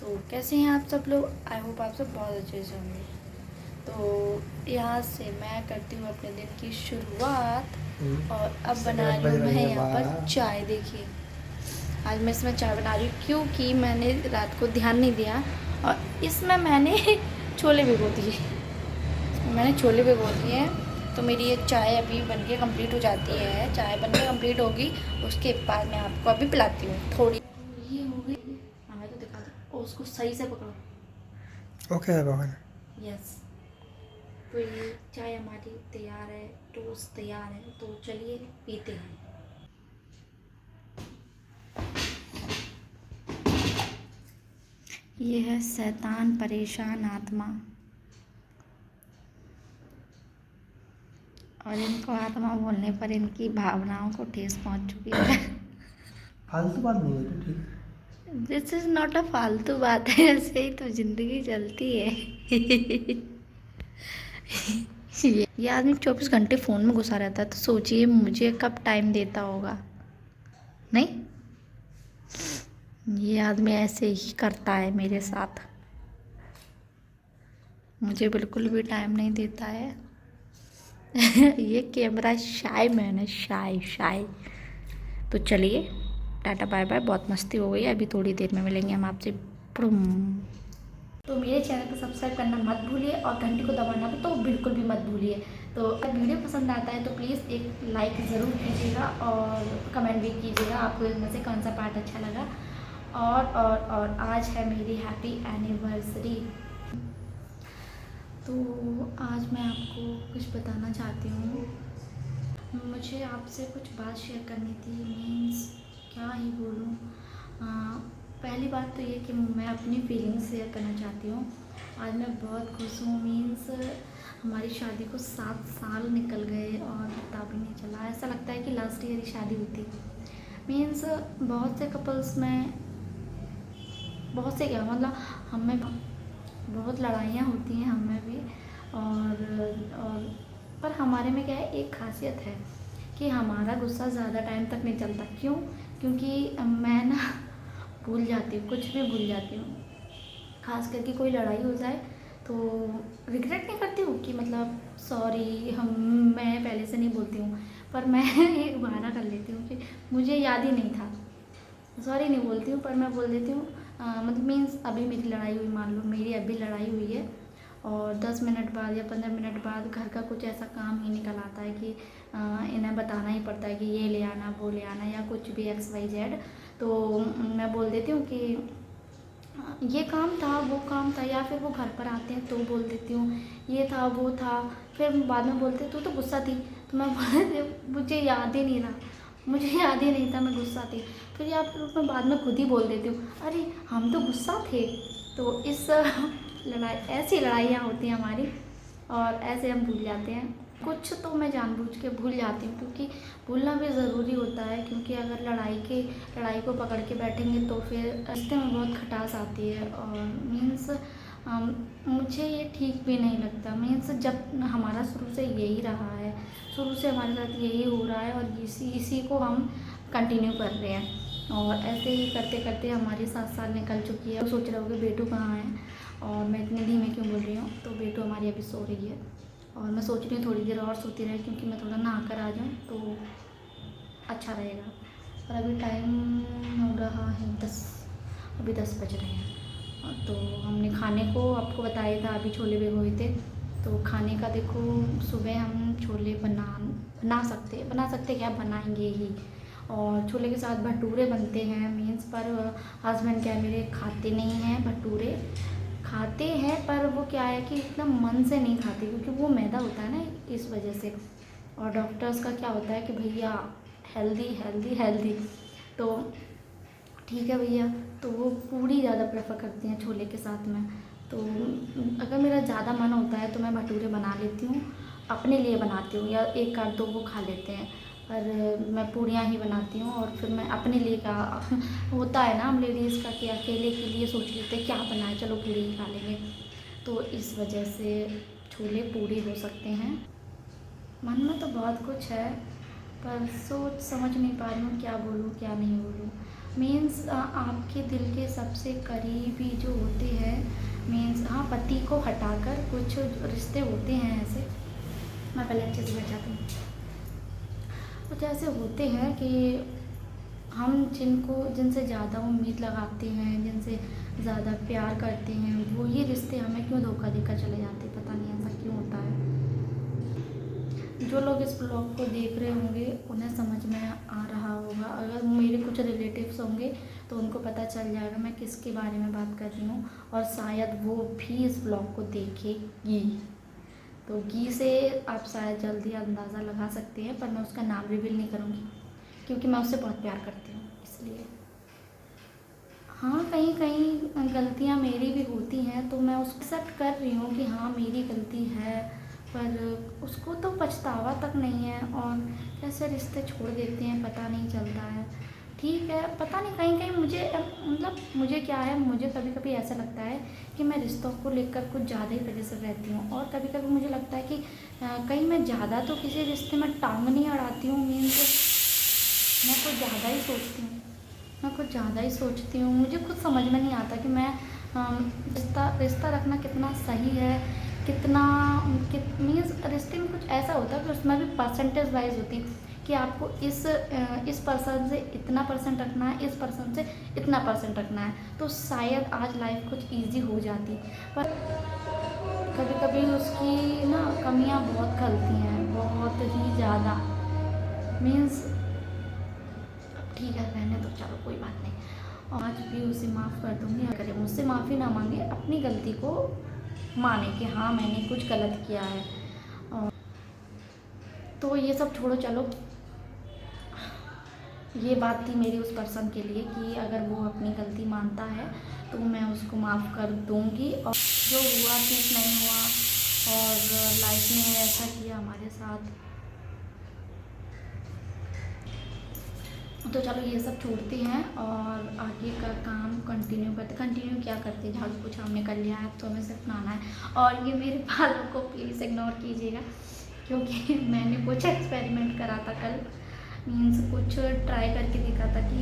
तो कैसे हैं आप सब लोग। आई होप आप सब बहुत अच्छे से होंगे। तो यहाँ से मैं करती हूँ अपने दिन की शुरुआत और अब बना रही हूँ मैं यहाँ पर चाय। देखिए आज मैं इसमें चाय बना रही हूँ क्योंकि मैंने रात को ध्यान नहीं दिया और इसमें मैंने छोले भिगो दिए। मैंने छोले भिगो दिए हैं तो मेरी ये चाय अभी बन के कम्प्लीट हो जाती है। चाय बन के कम्प्लीट होगी उसके बाद मैं आपको अभी पिलाती हूँ थोड़ी। ये हो गई। हमें तो दिखा दो उसको सही से पकड़ो। ओके है भगवान। यस। तो ये चाय हमारी तैयार है, टोस्ट तैयार है, तो चलिए पीते हैं। ये है शैतान परेशान आत्मा और इनको आत्मा बोलने पर इनकी भावनाओं को ठेस पहुंच चुकी है। फालतू बात नहीं है तो ठीक। दिस इज नॉट अ फालतू बात है, ऐसे ही तो जिंदगी चलती है। ये आदमी 24 घंटे फ़ोन में घुसा रहता है तो सोचिए मुझे कब टाइम देता होगा। नहीं, ये आदमी ऐसे ही करता है मेरे साथ, मुझे बिल्कुल भी टाइम नहीं देता है। ये कैमरा शाय मैन है, शाय शाय। तो चलिए टाटा बाय बाय, बहुत मस्ती हो गई है। अभी थोड़ी देर में मिलेंगे हम आपसे। तो मेरे चैनल को सब्सक्राइब करना मत भूलिए और घंटी को दबाना तो बिल्कुल भी मत भूलिए। तो अगर वीडियो पसंद आता है तो प्लीज़ एक लाइक ज़रूर कीजिएगा और कमेंट भी कीजिएगा आपको इनमें से कौन सा पार्ट अच्छा लगा। और आज है मेरी हैप्पी एनिवर्सरी। तो आज मैं आपको कुछ बताना चाहती हूँ। मुझे आपसे कुछ बात शेयर करनी थी। मीन्स क्या ही बोलूँ। पहली बात तो ये कि मैं अपनी फीलिंग्स शेयर करना चाहती हूँ। आज मैं बहुत खुश हूँ। मीन्स हमारी शादी को 7 साल निकल गए और पता भी नहीं चला। ऐसा लगता है कि लास्ट ईयर ही शादी हुई थी। मीन्स बहुत से कपल्स में, बहुत से क्या मतलब हम में बहुत लड़ाइयाँ होती हैं हम में भी। और पर हमारे में क्या है, एक खासियत है कि हमारा गुस्सा ज़्यादा टाइम तक नहीं चलता। क्यों? क्योंकि मैं ना भूल जाती हूँ, कुछ भी भूल जाती हूँ। खास करके कोई लड़ाई हो जाए तो रिग्रेट नहीं करती हूँ कि मतलब सॉरी मैं पहले से नहीं बोलती हूँ, पर मैं एक बहाना कर लेती हूँ कि मुझे याद ही नहीं था। सॉरी नहीं बोलती हूँ पर मैं बोल देती हूँ। मतलब मीन्स अभी मेरी लड़ाई हुई, मान लो मेरी अभी लड़ाई हुई है और 10 मिनट बाद या 15 मिनट बाद घर का कुछ ऐसा काम ही निकल आता है कि इन्हें बताना ही पड़ता है कि ये ले आना, वो ले आना, या कुछ भी XYZ। तो मैं बोल देती हूँ कि ये काम था, वो काम था, या फिर वो घर पर आते हैं तो बोल देती हूँ ये था, वो था। फिर बाद में बोलते तू तो गुस्सा थी, तो मैं बोल देती हूँ मुझे याद ही नहीं रहा, मुझे याद ही नहीं था मैं गुस्सा थी। फिर या फिर मैं बाद में खुद ही बोल देती हूँ अरे हम तो गुस्सा थे। तो इस लड़ाई, ऐसी लड़ाइयाँ होती हैं हमारी और ऐसे हम भूल जाते हैं। कुछ तो मैं जानबूझ के भूल जाती हूँ क्योंकि भूलना भी ज़रूरी होता है। क्योंकि अगर लड़ाई को पकड़ के बैठेंगे तो फिर रिश्ते में बहुत खटास आती है। और मीन्स मुझे ये ठीक भी नहीं लगता। मीन्स जब हमारा शुरू से यही रहा है, शुरू से हमारे साथ यही हो रहा है और इसी को हम कंटिन्यू कर रहे हैं। और ऐसे ही करते करते हमारी 7 साल निकल चुकी है। सोच रहे होगे बेटू कहाँ है और मैं इतनी धीमे क्यों बोल रही हूँ। तो बेटू हमारी अभी सो रही है और मैं सोच रही हूँ थोड़ी देर और सोती रहे क्योंकि मैं थोड़ा नहा कर आ जाऊँ तो अच्छा रहेगा। और अभी टाइम हो रहा है 10, अभी 10 बज रहे हैं। तो हमने खाने को आपको बताया था, अभी छोले भिगोए थे। तो खाने का देखो, सुबह हम छोले बना सकते क्या, बनाएंगे ही। और छोले के साथ भटूरे बनते हैं। मीन्स पर हस्बैंड क्या मेरे खाते नहीं हैं भटूरे। खाते हैं पर वो क्या है कि इतना मन से नहीं खाते क्योंकि वो मैदा होता है ना, इस वजह से। और डॉक्टर्स का क्या होता है कि भैया हेल्दी हेल्दी हेल्दी। तो ठीक है भैया, तो वो पूड़ी ज़्यादा प्रेफर करती हैं छोले के साथ में। तो अगर मेरा ज़्यादा मन होता है तो मैं भटूरे बना लेती हूँ, अपने लिए बनाती हूँ, या एक आध दो वो खा लेते हैं। पर मैं पूड़ियाँ ही बनाती हूँ और फिर मैं अपने लिए का होता है ना हम लेडीज़ का कि अकेले के लिए सोच लेते हैं क्या बनाए, चलो पूड़ी ही खा लेंगे। तो इस वजह से छोले पूड़ी हो सकते हैं। मन में तो बहुत कुछ है पर सोच समझ नहीं पा रही हूँ क्या बोलूँ क्या नहीं बोलूँ। मीन्स आपके दिल के सबसे करीबी जो होते हैं, मीन्स हाँ, पति को हटाकर कुछ रिश्ते होते हैं ऐसे, मैं पहले अच्छे से बचाती हूँ। कुछ ऐसे होते हैं कि हम जिनसे ज़्यादा उम्मीद लगाते हैं, जिनसे ज़्यादा प्यार करते हैं, वो ये रिश्ते हमें क्यों धोखा देकर चले जाते, पता नहीं ऐसा क्यों होता है। जो लोग इस ब्लॉग को देख रहे होंगे उन्हें समझ में आ रहा होगा, अगर मेरे कुछ रिलेटिव्स होंगे तो उनको पता चल जाएगा मैं किसके बारे में बात कर रही हूँ, और शायद वो भी इस ब्लॉग को देखेगी। तो गी से आप शायद जल्दी अंदाज़ा लगा सकते हैं, पर मैं उसका नाम रिवील नहीं करूँगी क्योंकि मैं उससे बहुत प्यार करती हूँ, इसलिए। हाँ, कहीं कहीं गलतियाँ मेरी भी होती हैं, तो मैं उसको एक्सेप्ट कर रही हूँ कि हाँ मेरी गलती है, पर उसको तो पछतावा तक नहीं है, और कैसे रिश्ते छोड़ देते हैं पता नहीं चलता है। ठीक है, पता नहीं कहीं कहीं मुझे मतलब मुझे क्या है, मुझे कभी कभी ऐसा लगता है कि मैं रिश्तों को लेकर कुछ ज़्यादा ही परेशान रहती हूँ, और कभी कभी मुझे लगता है कि कहीं मैं ज़्यादा तो किसी रिश्ते में टांग नहीं अड़ाती हूँ। मीन्स मैं कुछ ज़्यादा ही सोचती हूँ, मुझे खुद समझ में नहीं आता कि मैं रिश्ता रखना कितना सही है, कितना मीन्स रिश्ते में कुछ ऐसा होता है कि उसमें भी परसेंटेज वाइज होती है कि आपको इस पर्सन से इतना परसेंट रखना है, इस पर्सन से इतना परसेंट रखना है, तो शायद आज लाइफ कुछ ईजी हो जाती। पर कभी कभी उसकी ना कमियां बहुत खलती हैं, बहुत ही ज़्यादा। मीन्स ठीक है, रहने तो चलो कोई बात नहीं, आज भी उसे माफ़ कर दूँगी। अगर मुझसे माफ़ी ना मांगे, अपनी गलती को माने कि हाँ मैंने कुछ गलत किया है। और तो ये सब छोड़ो, चलो ये बात थी मेरी उस पर्सन के लिए कि अगर वो अपनी गलती मानता है तो मैं उसको माफ़ कर दूँगी, और जो हुआ ठीक नहीं हुआ और लाइफ में ऐसा किया हमारे साथ, तो चलो ये सब छोड़ते हैं और आगे का काम कंटिन्यू क्या करते हैं। झाड़ू पोछा हमने कर लिया है, तो हमें सिर्फ नहाना है। और ये मेरे बालों को प्लीज़ इग्नोर कीजिएगा, क्योंकि मैंने कुछ एक्सपेरिमेंट करा था कल, मीन्स कुछ ट्राई करके देखा था कि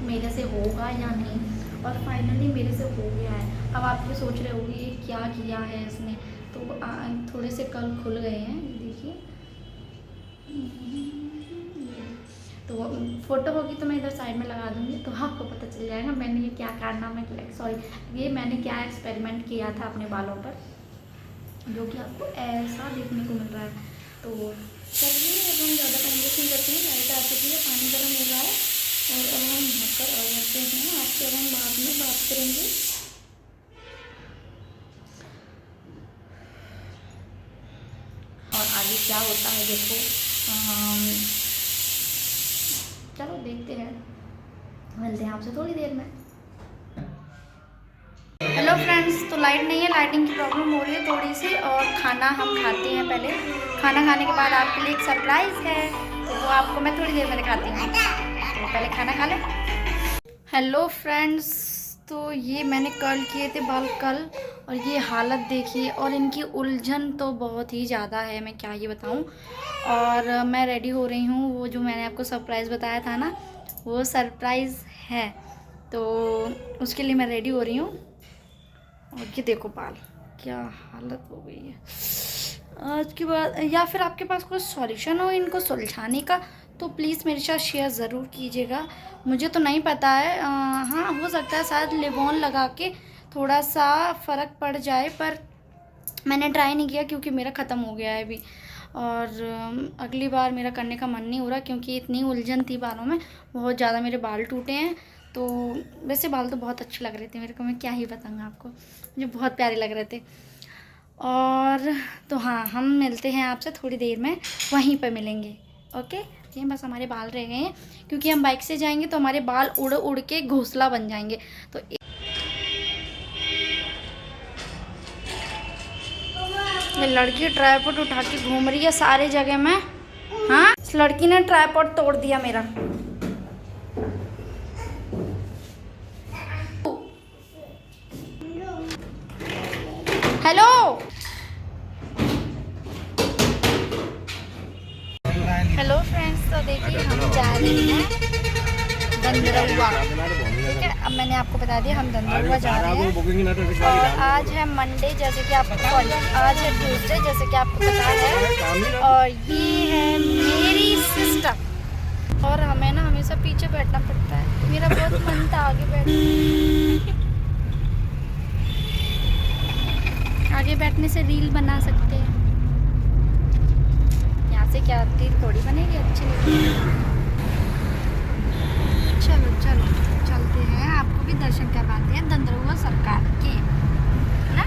मेरे से होगा या नहीं, और फाइनली मेरे से हो गया है। अब आप ये सोच रहे होंगे ये क्या किया है इसने, तो थोड़े से कल खुल गए हैं, देखिए। तो फ़ोटो होगी तो मैं इधर साइड में लगा दूँगी, तो आपको पता चल जाएगा मैंने ये क्या कारनामा किया, ये मैंने क्या एक्सपेरिमेंट किया था अपने बालों पर, जो कि आपको ऐसा देखने को मिल रहा है। तो चलिए अब हम ज़्यादा टाइम वेस्ट नहीं करते हैं, लाइट आ चुकी है, पानी गर्म हो रहा है, और अब हम ढककर आ जाते हैं। आपसे अब हम बाद में बात करेंगे। और आगे क्या होता है देखो, चलो देखते हैं, मिलते हैं आपसे थोड़ी देर में। हेलो फ्रेंड्स, तो लाइट नहीं है, लाइटिंग की प्रॉब्लम हो रही है थोड़ी सी, और खाना हम खाते हैं पहले। खाना खाने के बाद आपके लिए एक सरप्राइज़ है, तो वो आपको मैं थोड़ी देर में दिखाती हूँ, तो पहले खाना खा लें। हेलो फ्रेंड्स, तो ये मैंने कर्ल किए थे बाल कल, और ये हालत देखिए, और इनकी उलझन तो बहुत ही ज़्यादा है, मैं क्या ही बताऊँ। और मैं रेडी हो रही हूँ, वो जो मैंने आपको सरप्राइज़ बताया था ना, वो सरप्राइज़ है, तो उसके लिए मैं रेडी हो रही हूँ। और ये देखो बाल, क्या हालत हो गई है आज के बाद। या फिर आपके पास कोई सॉल्यूशन हो इनको सुलझाने का, तो प्लीज़ मेरे साथ शेयर ज़रूर कीजिएगा। मुझे तो नहीं पता है, हाँ हो सकता है शायद लिबॉन लगा के थोड़ा सा फ़र्क पड़ जाए, पर मैंने ट्राई नहीं किया क्योंकि मेरा ख़त्म हो गया है अभी, और अगली बार मेरा करने का मन नहीं हो रहा क्योंकि इतनी उलझन थी बालों में, बहुत ज़्यादा मेरे बाल टूटे हैं। तो वैसे बाल तो बहुत अच्छे लग रहे थे मेरे को, मैं क्या ही बताऊँगा आपको, मुझे बहुत प्यारे लग रहे थे। और तो हाँ, हम मिलते हैं आपसे थोड़ी देर में, वहीं पर मिलेंगे, ओके। ये बस हमारे बाल रह गए हैं, क्योंकि हम बाइक से जाएंगे तो हमारे बाल उड़ उड़ के घोंसला बन जाएंगे। तो ये लड़की ट्राइपॉड उठा के घूम रही है सारे जगह में। हाँ, इस लड़की ने ट्राइपॉड तोड़ दिया मेरा। हेलो हेलो फ्रेंड्स, तो देखिए हम जा रहे हैं बंदरौआ। आपको बता दिया हम धंधुआ जा रहे हैं। और आज है मंडे, जैसे कि आपको सॉरी आज है ट्यूसडे, जैसे कि आपको पता है। और ये है मेरी सिस्टर, और हमें ना हमेशा पीछे बैठना पड़ता है। मेरा बहुत मन था आगे बैठने, आगे बैठने से रील बना सकते हैं। यहाँ से क्या रील थोड़ी बनेगी, अच्छी नहीं। चलो चलो चलते हैं, आपको भी दर्शन करवाते हैं धंधुआ सरकार के, है ना।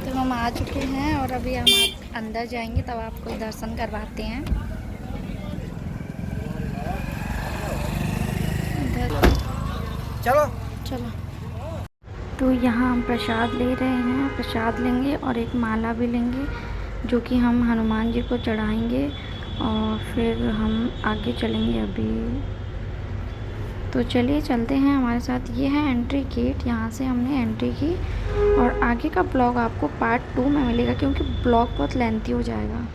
तो हम आ चुके हैं और अभी हम अंदर जाएंगे, तब आपको दर्शन करवाते हैं। चलो चलो, तो यहाँ हम प्रसाद ले रहे हैं, प्रसाद लेंगे और एक माला भी लेंगे, जो कि हम हनुमान जी को चढ़ाएंगे और फिर हम आगे चलेंगे अभी। तो चलिए चलते हैं, हमारे साथ ये है एंट्री गेट, यहाँ से हमने एंट्री की। और आगे का ब्लॉग आपको पार्ट 2 में मिलेगा, क्योंकि ब्लॉग बहुत लेंथी हो जाएगा।